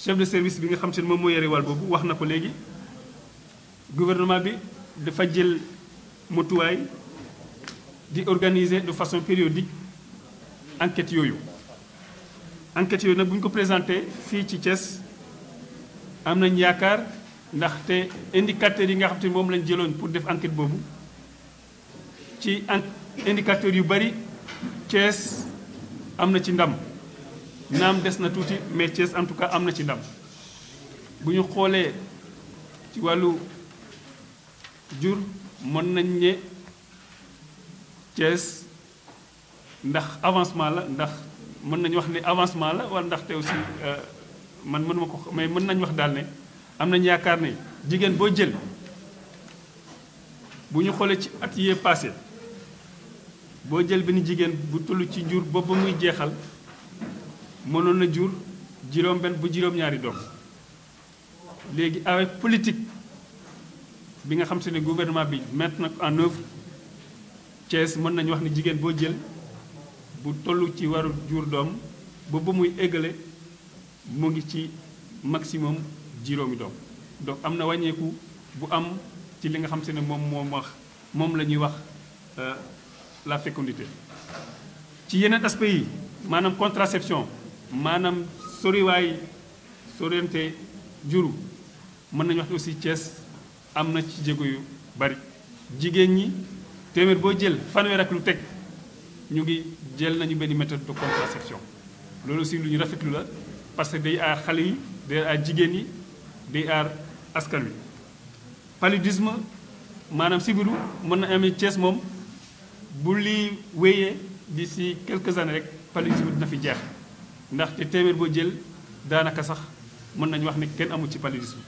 chef de service bi nga xam te ne moom moo yore wàll boobu wax na ko léegi gouvernement bi dafa jël motuwaay di organiser de façon périodique enquête yooyu nag bu ñu ko présenté fii ci Thiès am nañ yaakaar ndaxte indicateurs yi nga xam te ne moom lañ jëloon pour def enquête boobu ci indicateurs yu bari Thiès am na ci ndam naam des na tuuti mais Thiès en tout cas am na ci ndam bu ñu xoolee ci wàllu jur mën nañ ne Thiès ndax avancement la ndax mën nañu wax ne avancement la wala ndaxte aussi man mënuma ko mais mën nañu wax daal ne am nañu yaakaar ne jigéen boo jël bu ñu xoolee ci at yee passé boo jël benn jigéen bu toll ci jur ba muy jeexal mënoon na jur juróom-benn bu juróom-ñaari doom léegi avec politique bi nga xam te ne gouvernement bi mettre na en œuvre Thiès mën nañu wax ne jigéen boo jël bu toll ci waru jur doom ba muy éggale mu ngi ci maximum juróomi doom donc am na wàññeeku bu am ci li nga xam te ne moom la ñuy wax la fécondité ci yeneen aspects yi maanaam contraception maanaam sorente juru mën nañu wax ne aussi Thiès am na ci jéego yu bari jigéen ñi téeméer boo jël fanweer ak lu teg ñu ngi jël nañu benn méthode de contraception loolu aussi lu ñu rafetlu la parce que day aar xale yi day aar jigéen yi day aar askan wi paludisme maanaam sibiru mën na amee Thiès moom bu lii wéyee d'ici quelques années rek paludisme dina fi jeex ndaxte téeméer boo jël daanaka sax mën nañu wax ne kenn amul ci paludisme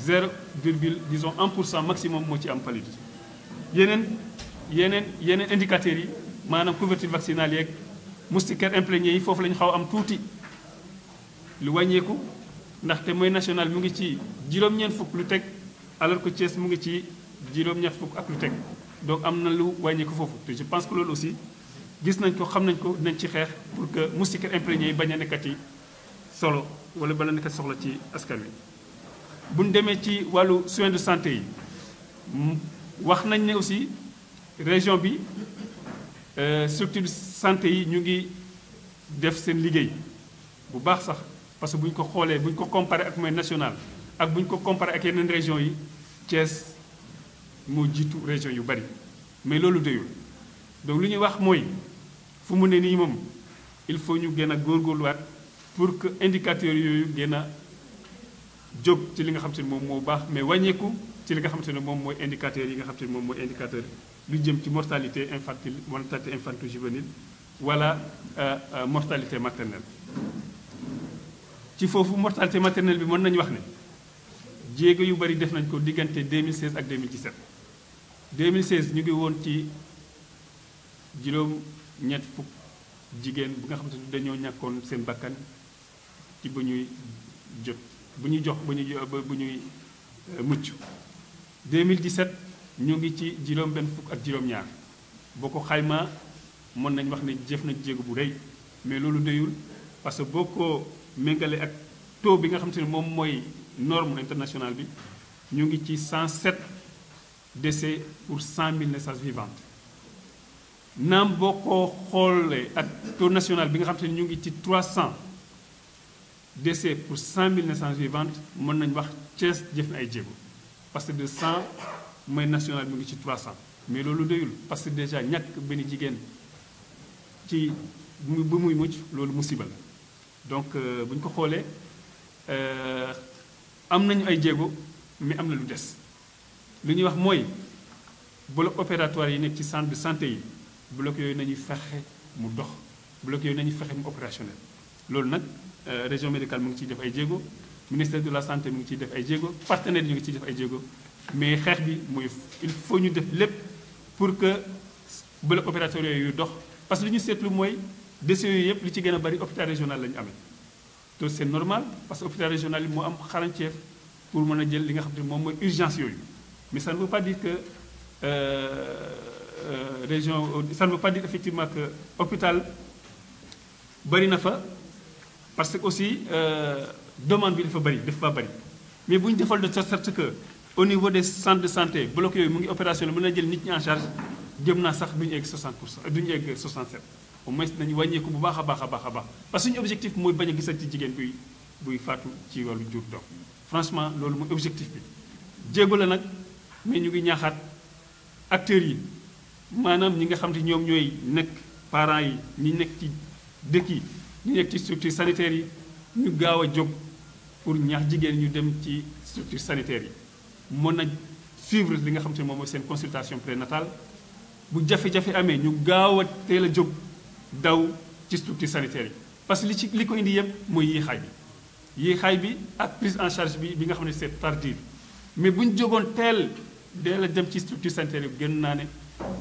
0 virgule disons 1% maximum moo ci am paludisme yeneen indicateurs yi maanaam couverture vaccinale yeeg moustiquaire imprégné yi foofu la ñu xaw am tuuti lu wàññeeku ndaxte mooy national mu ngi ci juróom-ñeent fukk lu teg alors que Thiès mu ngi ci juróom-ñett fukk ak lu teg donc am na lu wàññeeku foofu te je pense que loolu aussi gis nañ ko xam nañ ko dinañ ci xeex pour que moustiquaire imprégné yi bañ a nekkati solo wala bala nekkati soxla ci askan wi. bu ñu demee ci wàllu soins de santé yi wax nañ ne aussi région bi structure de santé yi ñu ngi def seen liggéey bu baax sax parce que bu ñu ko xoolee bu ñu ko comparé ak moyenne nationale ak bu ñu ko comparé ak yeneen région yi Thiès moo jiitu région yu bari mais loolu doyul donc lu ñuy wax mooy fu mu ne nii moom il faut ñu gën a góorgóorluwaat pour que indicateurs yooyu gën a jóg ci li nga xam te ne moom moo baax mais wàññeeku ci li nga xam te ne moom mooy indicateurs yi nga xam te ne moom mooy indicateur lu jëm ci mortalité infantile-juvénile wala mortalité maternelle. ci foofu mortalité maternelle bi mën nañu wax ne jéego yu bari def nañ ko diggante 2016 ak 2017 2016 ñu ngi woon ci juróom-ñett fukk jigéen bu nga xam te ne dañoo ñàkkoon seen bakkan ci bu ñuy mucc 2017 ñu ngi ci juróom-benn fukk ak juróom-ñaar boo ko xaymaa mën nañu wax ne jëf na jéego bu rëy mais loolu doyul parce que boo ko méngale ak taux bi nga xam te ne moom mooy norme internationale bi ñu ngi ci 107 décès pour 100 000 naissances vivantes naam boo ko xoolee ak taux national bi nga xam te ne ñu ngi ci 300 décès pour 100 000 naissances vivantes mën nañu wax Thiès jëf na ay jéego parce que de 100 mooy national mu ngi ci 300 mais loolu doyul parce que déjà ñàkk benn jigéen ci bu muy mucc loolu musiba la donc bu ñu ko xoolee am nañu ay jéego mais am na lu des lu ñuy wax mooy bloc opératoire yi nekk ci centre de santé yi bloc yooyu nañuy fexe mu dox bloc yooyu nañuy fexe mu opérationnel loolu nag région médicale mu ngi ciy def ay jéego ministère de la santé mu ngi ciy def ay jéego partenaires yi ñu ngi ciy def ay jéego mais xeex bi mooy il faut ñu def lépp pour que bloc opératoire yooyu dox parce que li ñu seetlu mooy décès yooyu yëpp li ci gën a bari hôpital régional la ñu amee te c'est normal parce que hôpital régional yi moo am xarañteef pour mën a jël li nga xam te moom mooy urgence yooyu mais ça ne veut pas dire que ça ne veut pas dire effectivement que hôpital bari na fa parce que aussi demande bi dafa bëri mais bu ñu defal de sorte que au niveau des centres de santé bloc yooyu mu ngi opérationnel mën na jël nit ñi en charge jëm naa sax duñu egg 60% duñu egg 67 au moins nañu wàññeeku bu baax a baax parce que suñu objectif mooy bañ a gisal ci jigéen buy faatu ci wàllu jur doom franchement loolu mooy objectif bi jéego la nag mais ñu ngi ñaaxaat acteurs yi maanaam ñi nga xam te ñoom ñooy nekk parents yi ñi nekk ci dëkk yi ñi nekk ci structure sanitaire yi ñu gaaw a jóg pour ñaax jigéen ñu dem ci structure sanitaire yi mën na suivre li nga xam te ne moom mooy seen consultation prénatale bu jafe-jafe amee ñu gaaw a teel a jóg daw ci structure sanitaire yi parce que li ko indi yëpp mooy yéexaay bi ak prise en charge bi nga xam ne c'est tardif mais bu ñu jógoon teel dee la dem ci structure sanitaire yi gën naa ne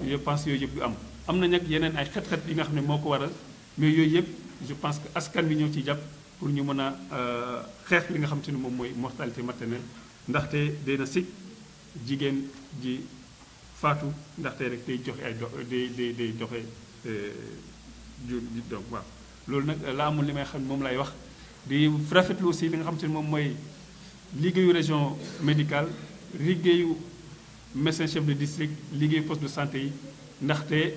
je pense yooyu yëpp du am na nag yeneen ay xet-xet yi nga xam ne moo ko waral mais yooyu yëpp je pense que askan bi ñoo ciy jàpp pour ñu mën a xeex li nga xam te ne moom mooy mortalité maternelle ndaxte dina sikk jigéen ji faatu ndaxte rek day joxe day joxe jur doom waaw loolu nag la amul li may xam moom lay wax di rafetlu aussi li nga xam te ne moom mooy liggéeyu région médicale liggéeyu médecin chef de district liggéeyu poste de santé yi ndaxte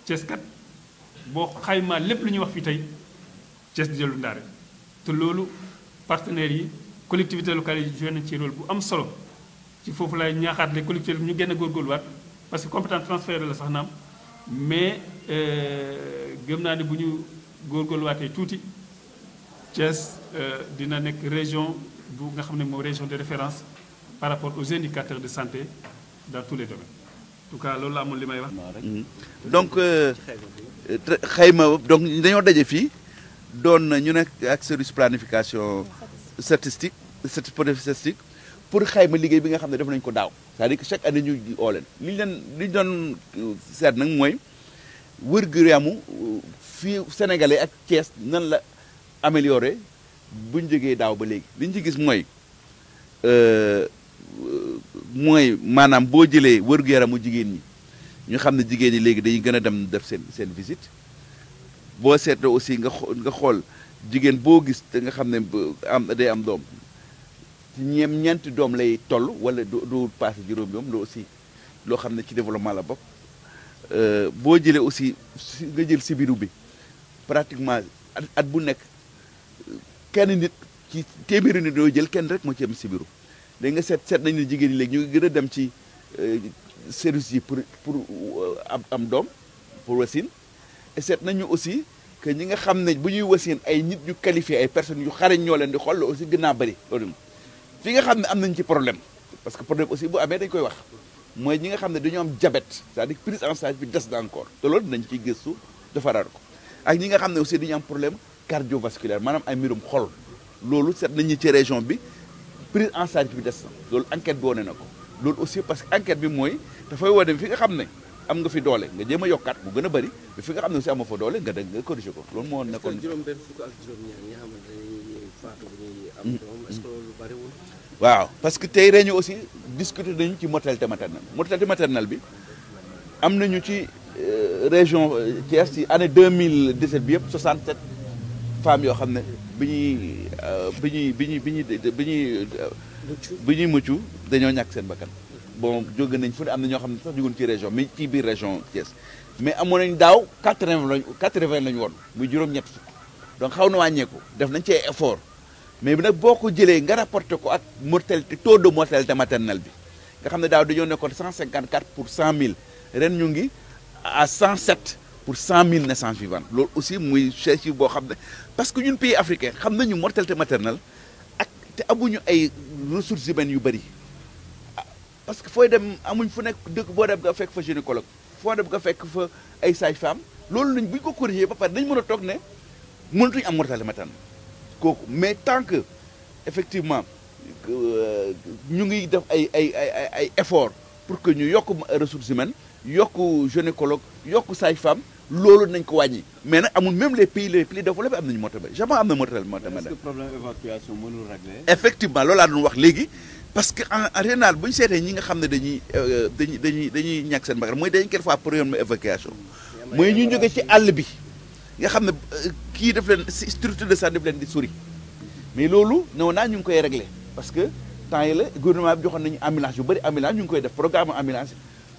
Thiès kat boo xaymaa lépp lu ñuy wax fii tey Thiès di jëlu ndaare te loolu partenaires yi collectivités locales yi joué nañ ci rôle bu am solo ci foofu lay ñaaxaat les collectivités ñu gën a góorgóorluwaat parce que compétence transférée la sax naam mais gëm naa ne bu ñu góorgóorluwaatee tuuti Thiès dina nekk région bu nga xam ne moom région de référence par rapport aux indicateurs de santé dans tous les domaines en tout cas loolu la amoon li may wax. donc xayma donc dañoo daje fii doon ñu nekk ak service planification statistique pour xayma liggéey bi nga xam ne def nañu ko daaw c'est-à-dire que chaque année ñu oo leen li ñu doon seet nag mooy wër-gu-yaramu fii Sénégalais ak Thiès nan la amélioré bu ñu jógee daaw ba léegi li ñu ci gis mooy maanaam boo jëlee wër-gu-yaramu jigéen ñi ñu xam ne jigéen ñi léegi dañuy gën a dem def seen visite boo seetloo aussi nga xool jigéen boo gis te nga xam ne day am doom ci ñeenti doom lay toll wala du passé juróom doom loolu aussi loo xam ne ci développement la bokk boo jëlee aussi nga jël sibiru bi pratiquement at bu nekk kenn nit ci téeméeri nit doo jël kenn rek moo ci am sibiru léegi nga seet nañu ne jigéen ñi léegi ñu ngi gën a dem ci service yi pour am doom pour wasin et seet nañu aussi que ñi nga xam ne bu ñuy wasin ay nit ñu qualifié ay personnes yu xarañ ñoo leen di xool la aussi gën naa bëri loolu fi nga xam ne am nañ ci problème parce que problème aussi bu amee dañ koy wax mooy ñi nga xam ne dañoo am diabète c'est-à-dire prise en charge bi des na encore te loolu dinañ ciy gëstu defaraat ko ak ñi nga xam ne aussi dañu am problème cardiovasculaire maanaam ay mbirum xol loolu seet nañu ci région bi prise en charge bi des na loolu enquête bi wane na ko loolu aussi parce que enquête bi mooy dafay wane fi nga xam ne am nga fi doole nga jéem a yokkaat bu gën a bëri mais fi nga xam ne aussi amoo fa doole nga corriger ko loolu moo nekkoon. juróom-benn fukk ak juróom-ñaar ñi nga xamante ne dañuy faatu bu ñuy am doom est-ce que loolu bariwul. waaw parce que tey réunion aussi discuter nañu ci mortalité maternelle bi am nañu ci région Thiès ci année 2017 bi yëpp 67 femmes yoo xam ne bi ñuy mucc dañoo ñàkk seen bakkan bon jóge nañ fu ne am na ñoo xam ne sax jógoon ci région mais ci biir région Thiès mais amoon nañ daaw 80 lañu woon muy juróom-ñett fukk donc xaw na wàññeeku def nañ ci effort mais bi nag boo ko jëlee nga rapporté ko ak mortalité taux de mortalité maternelle bi nga xam ne daaw dañoo nekkoon 154 pour 100 000 ren ñu ngi à 107 pour 100 000 naissances vivantes loolu aussi muy chiffre boo xam ne parce que ñun pays africain xam nañu mortalité maternelle ak te amuñu ay ressources humaines yu bëri parce que fooy dem amuñ fu nekk dëkk boo dem nga fekk fa gynécologue foo dem nga fekk fa ay sage-femme loolu lañ bu ñu ko corriger ba pare dañ mën a toog ne mënatuñu am mortalité maternelle kooku mais tant que effectivement ñu ngi def ay effort pour que ñu yokk ressources humaines yokk gynécologue yokk sage-femme loolu nañ ko wàññi mais nag amul même les pays les plus développés am nañu mortalité jamais am na mortalité maternelle. est-ce que problème évacuation mënul régler. effectivement loolu laa doon wax léegi parce que en réalité bu ñu seetee ñi nga xam ne dañuy ñàkk seen bakkan mooy dañu quelque fois problème évacuation mooy ñu jóge ci àll bi nga xam ne kii daf leen structure de santé daf leen di sori mais loolu non naa ñu ngi koy régler parce que temps yi la gouvernement bi joxoon nañu ambulance yu bëri ambulance ñu ngi koy def programme ambulance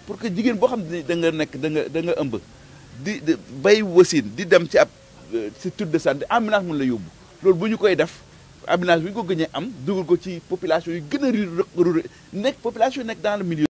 pour que jigéen boo xam ne da nga nekk da nga ëmb di bay wasin di dem ci ab structure de santé ambulance mun la yóbbu loolu bu ñu koy def ambulance bi ñu ko gënee am dugal ko ci population yu gën a nekk population yu nekk dans le milieu